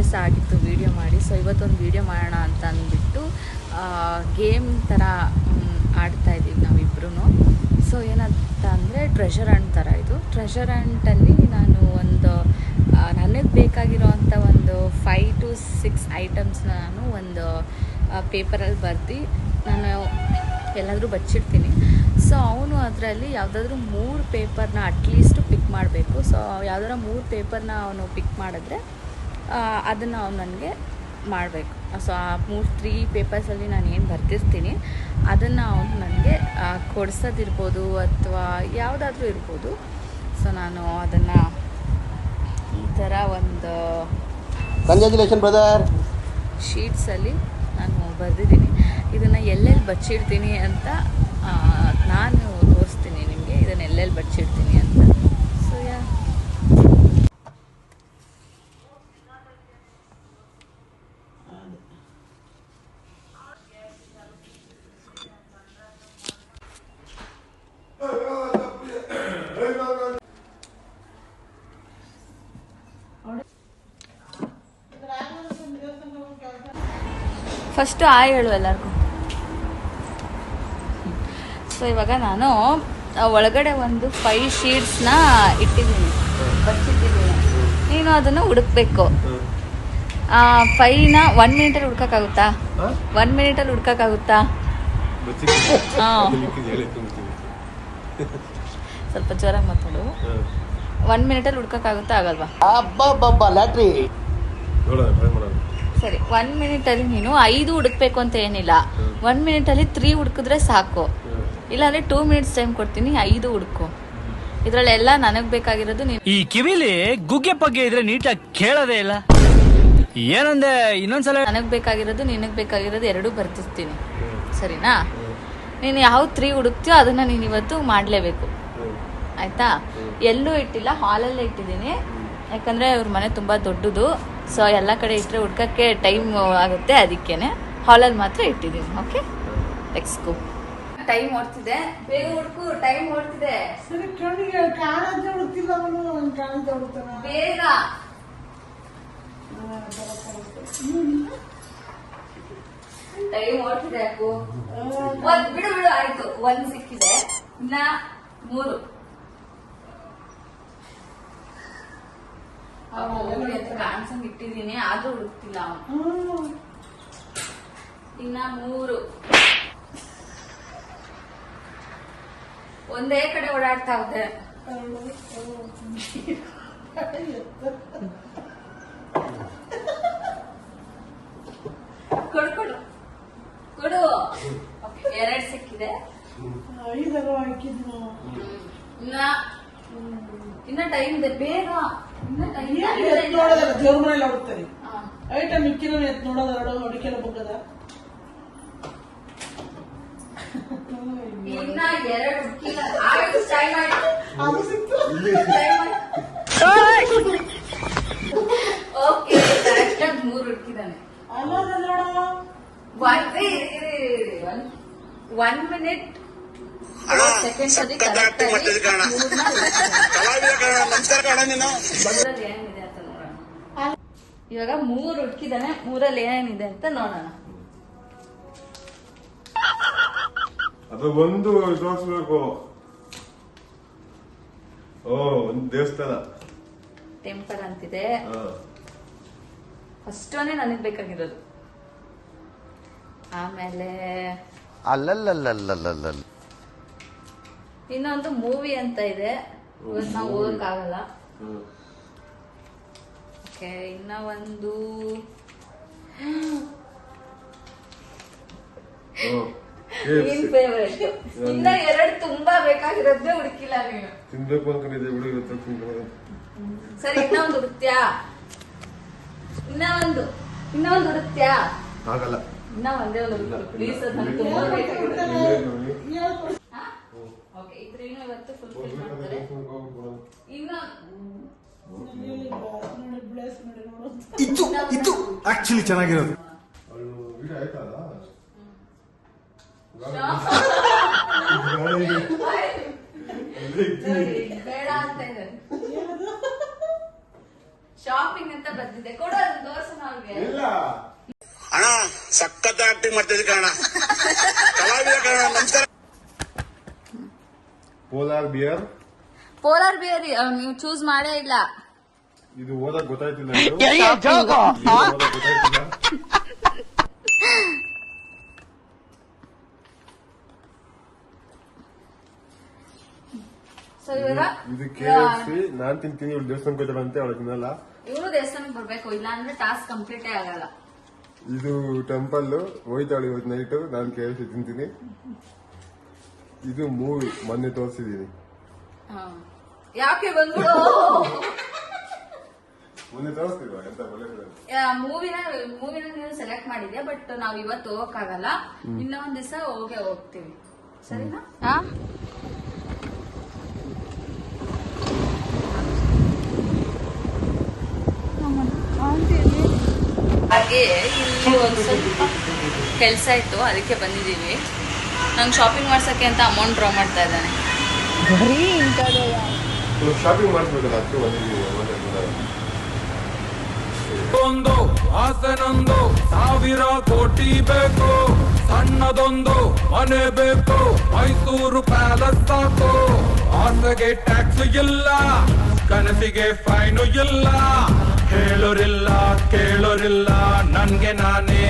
ದಿವಸ ಆಗಿತ್ತು ವೀಡಿಯೋ ಮಾಡಿ. ಸೊ ಇವತ್ತೊಂದು ವೀಡಿಯೋ ಮಾಡೋಣ ಅಂತ ಅಂದ್ಬಿಟ್ಟು ಗೇಮ್ ಥರ ಆಡ್ತಾಯಿದ್ದೀವಿ ನಾವಿಬ್ರು. ಸೊ ಏನಂತ ಅಂದರೆ ಟ್ರೆಷರ್ ಹಂಟ್ ಥರ ಇದು. ಟ್ರೆಷರ್ ಹಂಟಲ್ಲಿ ನಾನು ಒಂದು ನನಗೆ ಬೇಕಾಗಿರೋವಂಥ ಒಂದು 5 to 6 ಐಟಮ್ಸ್ನ ನಾನು ಒಂದು ಪೇಪರಲ್ಲಿ ಬರೆದು ನಾನು ಎಲ್ಲಾದರೂ ಬಚ್ಚಿಡ್ತೀನಿ. ಸೊ ಅವನು ಅದರಲ್ಲಿ ಯಾವುದಾದ್ರೂ 3 ಪೇಪರ್ನ ಅಟ್ಲೀಸ್ಟು ಪಿಕ್ ಮಾಡಬೇಕು. ಸೊ ಯಾವುದಾದ್ರೂ 3 ಪೇಪರ್ನ ಅವನು ಪಿಕ್ ಮಾಡಿದ್ರೆ ಅದನ್ನು ಅವನು ನನಗೆ ಮಾಡಬೇಕು. ಸೊ ಆ 3 ಪೇಪರ್ಸಲ್ಲಿ ನಾನು ಏನು ಬರ್ತಿರ್ತೀನಿ ಅದನ್ನು ಅವನು ನನಗೆ ಕೊಡಿಸೋದಿರ್ಬೋದು ಅಥವಾ ಯಾವುದಾದ್ರೂ ಇರ್ಬೋದು. ಸೊ ನಾನು ಅದನ್ನು ಈ ಥರ ಒಂದು ಕಂಗ್ರ್ಯಾಚುಲೇಷನ್ ಬ್ರದರ್ ಶೀಟ್ಸಲ್ಲಿ ನಾನು ಬರೆದಿದ್ದೀನಿ. ಇದನ್ನು ಎಲ್ಲೆಲ್ಲಿ ಬಚ್ಚಿಡ್ತೀನಿ ಅಂತ ನಾನು ತೋರಿಸ್ತೀನಿ ನಿಮಗೆ, ಇದನ್ನು ಎಲ್ಲೆಲ್ಲಿ ಬಚ್ಚಿಡ್ತೀನಿ ಅಂತ. ಸೊ ಫಸ್ಟು ಆಯ್ ಹೇಳು ಎಲ್ಲರಿಗೂ. ಸೊ ಇವಾಗ ನಾನು ಒಳಗಡೆ ಒಂದು 5 ಶೀಟ್ಸ್ನ ಇಟ್ಟಿದ್ದೀನಿ, ಬಚ್ಚಿಟ್ಟಿದ್ದೀನಿ. ನೀನು ಅದನ್ನು ಹುಡುಕ್ಬೇಕು. 5ನ 1 ಮಿನಿಟಲ್ಲಿ ಹುಡ್ಕೋಕ್ಕಾಗುತ್ತಾ? 1 ಮಿನಿಟಲ್ಲಿ ಹುಡ್ಕೋಕ್ಕಾಗುತ್ತಾ? ಹಾಂ, ಸ್ವಲ್ಪ ಜೋರಾಗಿ ಮಾತಾಡು. 1 ಮಿನಿಟಲ್ಲಿ ಹುಡ್ಕೋಕ್ಕಾಗುತ್ತಾ ಆಗಲ್ವಾ? ಲ್ಯಾಟ್ರಿ ಸರಿ, 1 ಮಿನಿಟಲ್ಲಿ ನೀನು 5 ಹುಡುಕ್ಬೇಕು ಅಂತ ಏನಿಲ್ಲ. 1 ಮಿನಿಟಲ್ಲಿ 3 ಹುಡುಕಿದ್ರೆ ಸಾಕು. ಇಲ್ಲಾಂದ್ರೆ 2 ಮಿನಿಟ್ಸ್ ಟೈಮ್ ಕೊಡ್ತೀನಿ, 5 ಹುಡುಕು. ಇದ್ರಲ್ಲೆಲ್ಲ ನನಗ್ ಬೇಕಾಗಿರೋದು ಈ ಕಿವಿಲಿ ಗುಗ್ಗೆ ಪಗ್ಗೆ ಇದ್ರೆ ನೀಟಾಗಿ ಕೇಳೋದೇ ಇಲ್ಲ. ಏನಂದೆ ಇನ್ನೊಂದ್ಸಲ? ನನಗ್ ಬೇಕಾಗಿರೋದು ನಿನಗ್ ಬೇಕಾಗಿರೋದು 2 ಬರ್ತಿರ್ತೀನಿ, ಸರಿನಾ? ನೀನು ಯಾವ 3 ಹುಡುಕ್ತೀಯೋ ಅದನ್ನ ನೀನು ಇವತ್ತು ಮಾಡ್ಲೇಬೇಕು, ಆಯ್ತಾ? ಎಲ್ಲೂ ಇಟ್ಟಿಲ್ಲ, ಹಾಲಲ್ಲೇ ಇಟ್ಟಿದ್ದೀನಿ. ಯಾಕಂದ್ರೆ ಇವ್ರ ಮನೆ ತುಂಬಾ ದೊಡ್ಡದು. ಸೊ ಎಲ್ಲ ಕಡೆ ಇಟ್ಟರೆ ಹುಡ್ಕಕ್ಕೆ ಟೈಮ್ ಆಗುತ್ತೆ, ಅದಕ್ಕೇನೆ ಹಾಲಲ್ಲಿ ಮಾತ್ರ ಇಟ್ಟಿದ್ದೀನಿ. Okay, let's go. ಟೈಮ್ ಓಡ್ತಿದೆ, ಬೇಗ ಹುಡುಕು, ಟೈಮ್ ಓಡ್ತಿದೆ. ಬೇಗ ಟೈಮ್ ಓಡ್ತಿದೆ. ಯಾಕು ಬಿಡು ಬಿಡು, ಆಯ್ತು. 1 ಸಿಕ್ಕಿದೆ, ಇನ್ನ 3. ಕಾಣಿಸಂಗ್ ಇಟ್ಟಿದ್ದೀನಿ, ಆದ್ರೂ ಹುಡುಕ್ತಿಲ್ಲ ಅವನು. ಇನ್ನ 3. ಒಂದೇ ಕಡೆ ಓಡಾಡ್ತಾ ಇದೆ. ಕೊಡು ಕೊಡು ಕೊಡು. 2 ಸಿಕ್ಕಿದೆ. ಇನ್ನ ಟೈಮ್ ಇದೆ, ಬೇಗ. ದೇವ್ರ ಮನೆಯಲ್ಲಿ ಹುಡುಕ್ತಾರೆ ಐಟಮ್ ಇಕ್ಕಿನ ನೋಡೋದ ಅಡಿಕೆಲ್ಲ ಬಗ್ಗದ. ಇನ್ನ 2 ಹುಡುಕಿಲ್ಲ. ಅದು ಸಿಕ್ತು. ಓಕೆ, ಕರೆಕ್ಟಾಗಿ 3 ಹುಡುಕಿದಾನೆ. 1 ಮಿನಿಟ್ ಸೆಕೆಂಡ್ಸ್ ಅಲ್ಲಿ ಕರೆಕ್ಟ್ ಆಗಿ ಏನಿದೆ ಅಂತ ನೋಡೋಣ. ಇವಾಗ 3 ಹುಡುಕಿದಾನೆ, 3ಅಲ್ಲಿ ಏನೇನಿದೆ ಅಂತ ನೋಡೋಣ. ಅದು ಒಂದು ತೋರಿಸ್ಬೇಕು. ಒಂದು ದೇವಸ್ಥಾನ, ಟೆಂಪಲ್ ಅಂತಿದೆ. ಫಸ್ಟ್ ಒನೇ ನನಗ್ ಬೇಕಾಗಿರೋದು. ಆಮೇಲೆ ಅಲ್ಲಲ್ಲಲ್ಲಲ್ಲಲ್ಲ ಇನ್ನೊಂದು ಮೂವಿ ಅಂತ ಇದೆ, ಇವತ್ತು ನಾವು ಹೋಗಕ್ಕಾಗಲ್ಲ. ಓಕೆ, ಇನ್ನ ಒಂದು ನಿನ್ ಫೇವರೇಟ್. ಇನ್ನ 2 ತುಂಬಾ ಬೇಕಾಗಿರೋದೇ ಹುಡುಕಿಲ್ಲ ನೀನು. ತಿನ್ಬೇಕು ಅನ್ಕೊಂಡಿದ್ದೆ ಬಿಡು. ಸರಿ, ಇನ್ನ ಒಂದು ಹುಡುಕ್ತ್ಯಾ? ಇನ್ನ ಒಂದು ಹುಡುಕ್ತ್ಯಾ? ಆಗಲ್ಲ, ಇನ್ನ ಒಂದೇ ಒಂದು ಪ್ಲೀಸ್. ಅದು ನಂಗೆ ತುಂಬಾ ಬೇಕಾಗಿರೋದು. ಓಕೆ, ಇದ್ರೇನು ಇವತ್ತು ಫುಲ್ಫಿಲ್ ಮಾಡ್ತಾರೆ. ಇನ್ನು ಇದು ಆಕ್ಚುಲಿ ಚೆನ್ನಾಗಿರೋದು. ಬೇಡ ಅಂತ ಇದೆ. ಶಾಪಿಂಗ್ ಅಂತ ಬಂದಿದೆ ಕೊಡು ಅದನ್ನ ತೋರ್ಸೋಣ ಅವ್ರಿಗೆ. ಇಲ್ಲ ಅಣ್ಣ ಸಖತ್ ಆಕ್ಟಿಂಗ್ ಮಾಡ್ತಿದ್ದೆ ಕಣ ಕಲಾವಿದ ಕಣ ನಮಸ್ಕಾರ. ಪೋಲಾರ್ ಬಿಯರ್ ಪೋಲಾರ್ ಬಿಯರ್ ನೀವು ಚೂಸ್ ಮಾಡೇ ಇಲ್ಲ. ಇದು ಓದಕ್ ಗೊತ್ತಾಯ್ತಿಲ್ಲ ಇದು. ಓದಕ್ ಗೊತ್ತಾಯ್ತಿಲ್ಲ. ಸೊ ಇವಾಗ ಇದು KFC ನಾನ್ ತಿಂತೀನಿ, ಇವಳು ದೇವಸ್ಥಾನಕ್ಕೆ ಹೋಗ್ತಾರಂತೆ, ಅವಳು ತಿನ್ನಲ್ಲ. ಇವರು ದೇವಸ್ಥಾನಕ್ಕೆ ಬರ್ಬೇಕು, ಇಲ್ಲ ಅಂದ್ರೆ ಟಾಸ್ಕ್ ಕಂಪ್ಲೀಟೇ ಆಗಲ್ಲ. ಇದು ಟೆಂಪಲ್ ಹೋಯ್ತಾಳೆ ಇವತ್ತು ನೈಟ್, ನಾನು KFC ತಿಂತೀನಿ. ಇದು ಮೂವಿ ಮೊನ್ನೆ ತೋರಿಸಿದೀನಿ. ಯಾಕೆ ಬಂದ್ಬಿಡು ಮೊನ್ನೆ ತೋರಿಸ್ತೀವ ಎಂತ ಒಳ್ಳೆ ಮೂವಿನ ನೀವು ಸೆಲೆಕ್ಟ್ ಮಾಡಿದ್ಯಾ, ಬಟ್ ನಾವ್ ಇವತ್ತು ಹೋಗಕ್ಕಾಗಲ್ಲ, ಇನ್ನ ಒಂದ್ ದಿವಸ ಹೋಗ್ತೀವಿ, ಸರಿನಾ? ಹಾಗೆ ಇಲ್ಲಿ ಒಂದು ಸ್ವಲ್ಪ ಕೆಲಸ ಇತ್ತು, ಅದಕ್ಕೆ ಬಂದಿದ್ದೀವಿ. ನಂಗೆ ಶಾಪಿಂಗ್ ಮಾಡ್ಸಕ್ಕೆ ಅಂತ ಅಮೌಂಟ್ ಡ್ರಾ ಮಾಡ್ತಾ ಇದ್ದಾನೆ. ಶಾಪಿಂಗ್ ಮಾಡಿಸ್ಬೇಕಲ್ಲ, ಅದಕ್ಕೆ ಬಂದಿದ್ದೀವಿ. ಒಂದು ಆಸನೊಂದು 1000 ಕೋಟಿ ಬೇಕು, ಸಣ್ಣದೊಂದು ಮನೆ ಬೇಕು, ಮೈಸೂರು ಪ್ಯಾಲೇಸ್ ಸಾಕು. ಆಸೆಗೆ ಟ್ಯಾಕ್ಸ್ ಇಲ್ಲ, ಕನಸಿಗೆ ಫೈನು ಇಲ್ಲ, ಹೇಳೋರಿಲ್ಲ ಕೇಳೋರಿಲ್ಲ, ನನ್ಗೆ ನಾನೇ